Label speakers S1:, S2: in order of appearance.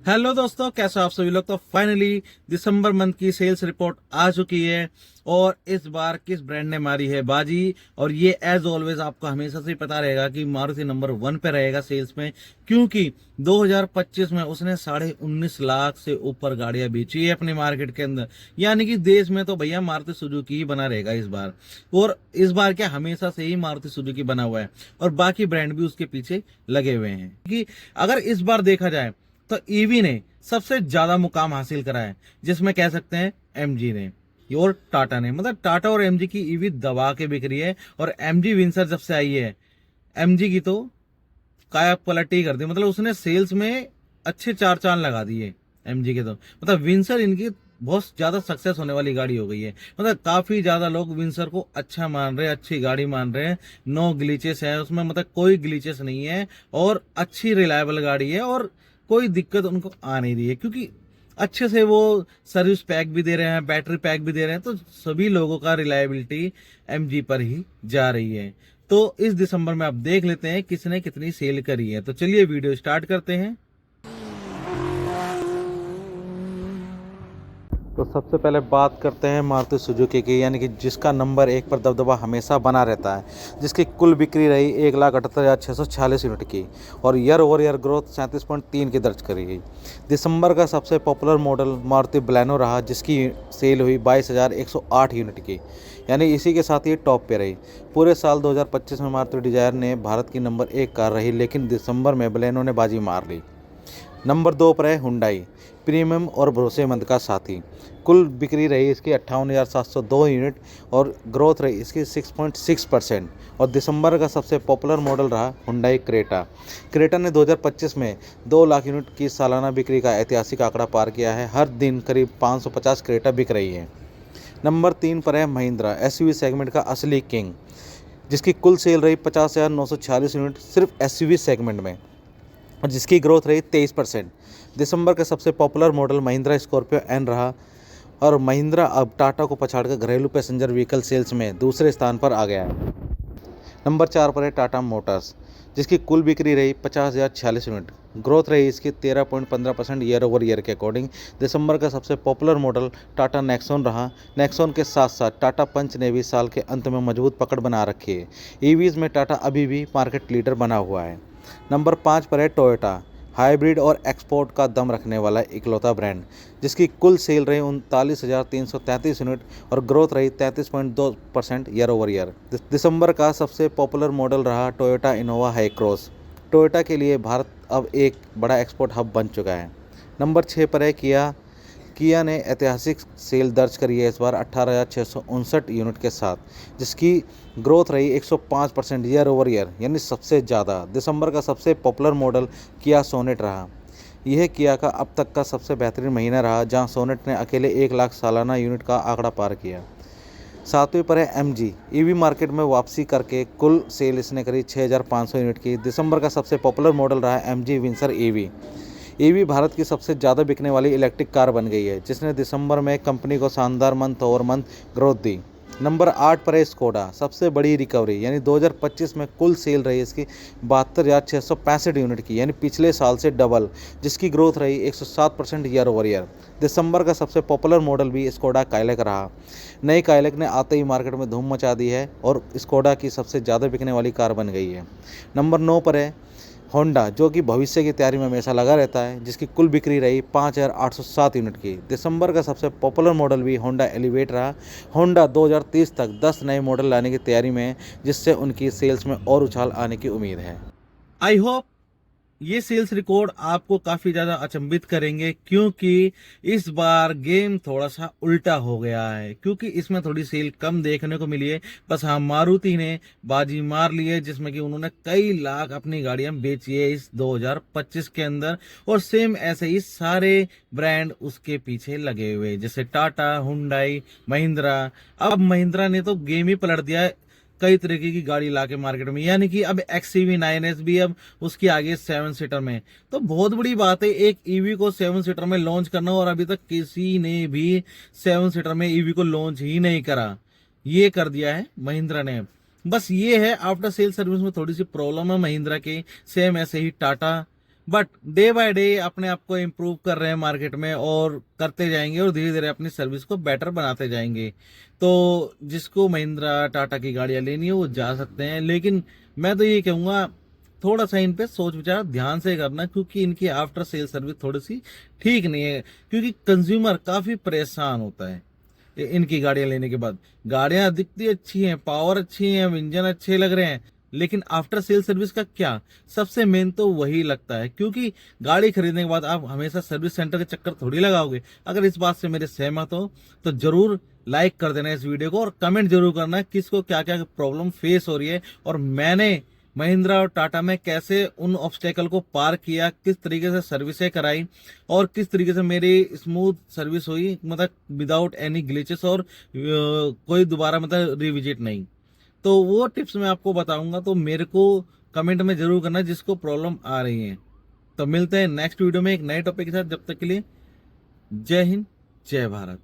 S1: Hello दोस्तों, कैसे हो आप सभी लोग। तो फाइनली दिसंबर मंथ की सेल्स रिपोर्ट आ चुकी है और इस बार किस ब्रांड ने मारी है बाजी। और ये एज ऑलवेज आपको हमेशा से ही पता रहेगा कि मारुति नंबर 1 पे रहेगा सेल्स में, क्योंकि 2025 में उसने 19.5 लाख से ऊपर गाड़ियां बेची है अपने मार्केट के अंदर। यानी कि देश में तो भैया मारुति सुजुकी ही बना रहेगा इस बार। और इस बार क्या, हमेशा से ही मारुति सुजुकी बना हुआ है और बाकी ब्रांड भी उसके पीछे लगे हुए हैं। कि अगर इस बार देखा जाए तो ईवी ने सबसे ज्यादा मुकाम हासिल करा है, जिसमें कह सकते हैं एमजी ने और टाटा ने। मतलब टाटा और एमजी की ईवी दबा के बिक रही है। और एमजी विंसर जब से आई है, एमजी की तो काया पलटी कर दी। मतलब उसने सेल्स में अच्छे चार चांद लगा दिए एमजी के। तो मतलब विंसर इनकी बहुत ज्यादा सक्सेस होने वाली गाड़ी हो गई है। मतलब काफी ज्यादा लोग विंसर को अच्छा मान रहे हैं, अच्छी गाड़ी मान रहे हैं। नो ग्लिचेस है उसमें, मतलब कोई ग्लिचेस नहीं है और अच्छी रिलायबल गाड़ी है और कोई दिक्कत उनको आ नहीं रही है, क्योंकि अच्छे से वो सर्विस पैक भी दे रहे हैं, बैटरी पैक भी दे रहे हैं। तो सभी लोगों का रिलायबिलिटी एमजी पर ही जा रही है। तो इस दिसंबर में आप देख लेते हैं किसने कितनी सेल करी है। तो चलिए वीडियो स्टार्ट करते हैं। तो सबसे पहले बात करते हैं मारुति सुजुकी की, यानी कि जिसका नंबर 1 पर दबदबा हमेशा बना रहता है, जिसकी कुल बिक्री रही 1,78,646 यूनिट की और ईयर ओवर ईयर ग्रोथ 37.3 की दर्ज करी गई। दिसंबर का सबसे पॉपुलर मॉडल मारुति बलेनो रहा, जिसकी सेल हुई 22,108 यूनिट की, यानी इसी के साथ ये टॉप पे रही। पूरे साल 2025 में मारुति डिजायर ने भारत की नंबर 1 कार रही, लेकिन दिसंबर में बलेनो ने बाजी मार ली। नंबर 2 पर है हुंडई, प्रीमियम और भरोसेमंद का साथी। कुल बिक्री रही इसकी 58,702 यूनिट और ग्रोथ रही इसकी 6.6%। और दिसंबर का सबसे पॉपुलर मॉडल रहा हुंडई क्रेटा। क्रेटा ने 2025 में 2 लाख यूनिट की सालाना बिक्री का ऐतिहासिक आंकड़ा पार किया है। हर दिन करीब 550 क्रेटा बिक रही है। नंबर 3 पर है महिंद्रा, एसयूवी सेगमेंट का असली किंग, जिसकी कुल सेल रही 50,946 यूनिट सिर्फ एसयूवी सेगमेंट में और जिसकी ग्रोथ रही 23%। दिसंबर का सबसे popular model Mahindra Scorpio N रहा और महिंद्रा अब टाटा को पछाड़कर घरेलू पैसेंजर व्हीकल सेल्स में दूसरे स्थान पर आ गया है। नंबर 4 पर है टाटा मोटर्स, जिसकी कुल बिक्री रही 50,046 यूनिट। ग्रोथ रही इसकी 13.15% ईयर ओवर ईयर के अकॉर्डिंग। दिसंबर का सबसे पॉपुलर मॉडल टाटा नेक्सॉन रहा। नेक्सॉन के साथ साथ टाटा पंच ने भी साल के अंत में मजबूत पकड़ बना रखी है। ईवीज में टाटा अभी भी मार्केट लीडर बना हुआ है। नंबर 5 पर है टोयोटा, हाइब्रिड और एक्सपोर्ट का दम रखने वाला इकलौता ब्रांड, जिसकी कुल सेल रही 39,333 यूनिट और ग्रोथ रही 33.2% ईयर ओवर ईयर। दिसंबर का सबसे पॉपुलर मॉडल रहा Toyota Innova high cross. Toyota के लिए भारत अब एक बड़ा एक्सपोर्ट हब बन चुका है। नंबर 6 पर है किया। किया ने ऐतिहासिक सेल दर्ज करी है इस बार 18,659 यूनिट के साथ, जिसकी ग्रोथ रही 105% ईयर ओवर ईयर, यानी सबसे ज़्यादा। दिसंबर का सबसे पॉपुलर मॉडल किया सोनेट रहा। यह किया का अब तक का सबसे बेहतरीन महीना रहा, जहां सोनेट ने अकेले 1 लाख सालाना यूनिट का आंकड़ा पार किया। 7वें पर है एमजी, ईवी मार्केट में वापसी करके कुल सेल इसने करी 6,500 यूनिट की। दिसंबर का सबसे पॉपुलर मॉडल रहा MG Windsor EV. EV Bharat की सबसे ज़्यादा बिकने वाली इलेक्ट्रिक कार बन गई है, जिसने दिसंबर में कंपनी को शानदार मंथ ओवर मंथ ग्रोथ दी। नंबर 8 पर है स्कोडा, सबसे बड़ी रिकवरी, यानी 2025 में कुल सेल रही इसकी 72,665 यूनिट की, यानी पिछले साल से डबल, जिसकी ग्रोथ रही 107% ईयर ओवर ईयर। दिसंबर का सबसे पॉपुलर मॉडल भी स्कोडा काइलक रहा। नई काइलक ने आते ही मार्केट में धूम मचा दी है और स्कोडा की सबसे ज़्यादा बिकने वाली कार बन गई है। नंबर 9 पर है होंडा, जो कि भविष्य की तैयारी में हमेशा लगा रहता है, जिसकी कुल बिक्री रही 5,807 यूनिट की। दिसंबर का सबसे पॉपुलर मॉडल भी होंडा एलिवेट रहा। होंडा 2030 तक 10 नए मॉडल लाने की तैयारी में है, जिससे उनकी सेल्स में और उछाल आने की उम्मीद है। आई होप ये सेल्स रिकॉर्ड आपको काफी ज्यादा अचंभित करेंगे, क्योंकि इस बार गेम थोड़ा सा उल्टा हो गया है। क्योंकि इसमें थोड़ी सेल कम देखने को मिली है। बस हाँ, मारुति ने बाजी मार ली है, जिसमें कि उन्होंने कई लाख अपनी गाड़ियां बेची है इस 2025 के अंदर। और सेम ऐसे ही सारे ब्रांड उसके पीछे लगे हुए हैं, जैसे टाटा, हुंडई, महिंद्रा। अब महिंद्रा ने तो गेम ही पलट दिया है कई तरीके की गाड़ी लाके मार्केट में। यानी कि अब XCV 9S भी अब उसकी आगे 7 सीटर में। तो बहुत बड़ी बात है एक ईवी को 7 सीटर में लॉन्च करना, और अभी तक किसी ने भी 7 सीटर में ईवी को लॉन्च ही नहीं करा। ये कर दिया है महिंद्रा ने। बस ये है आफ्टर सेल सर्विस में थोड़ी सी प्रॉब्लम है महिंद्रा के। सेम ऐसे ही Tata but day by day अपने आप को इम्प्रूव कर रहे हैं मार्केट में और करते जाएंगे और धीरे धीरे अपनी सर्विस को बेटर बनाते जाएंगे। तो जिसको महिंद्रा टाटा की गाड़ियां लेनी है वो जा सकते हैं, लेकिन मैं तो ये कहूँगा थोड़ा सा इन पे सोच विचार ध्यान से करना, क्योंकि इनकी आफ्टर सेल सर्विस थोड़ी सी ठीक नहीं है, क्योंकि कंज्यूमर काफी परेशान होता है इनकी गाड़ियां लेने के बाद। गाड़ियां दिखती अच्छी हैं, पावर अच्छी है, इंजन अच्छे लग रहे हैं, लेकिन आफ्टर सेल सर्विस का क्या, सबसे मेन तो वही लगता है। क्योंकि गाड़ी खरीदने के बाद आप हमेशा सर्विस सेंटर के चक्कर थोड़ी लगाओगे। अगर इस बात से मेरे सहमत हो तो जरूर लाइक कर देना इस वीडियो को और कमेंट जरूर करना किसको क्या क्या प्रॉब्लम फेस हो रही है, और मैंने महिंद्रा और टाटा में कैसे उन ऑब्स्टेकल को पार किया, किस तरीके से सर्विसें कराई और किस तरीके से मेरी स्मूथ सर्विस हुई, मतलब विदाउट एनी ग्लिचेस, और कोई दोबारा मतलब रिविजिट नहीं। तो वो टिप्स मैं आपको बताऊंगा, तो मेरे को कमेंट में जरूर करना जिसको प्रॉब्लम आ रही है। तो मिलते हैं नेक्स्ट वीडियो में एक नए टॉपिक के साथ, जब तक के लिए जय हिंद जय भारत।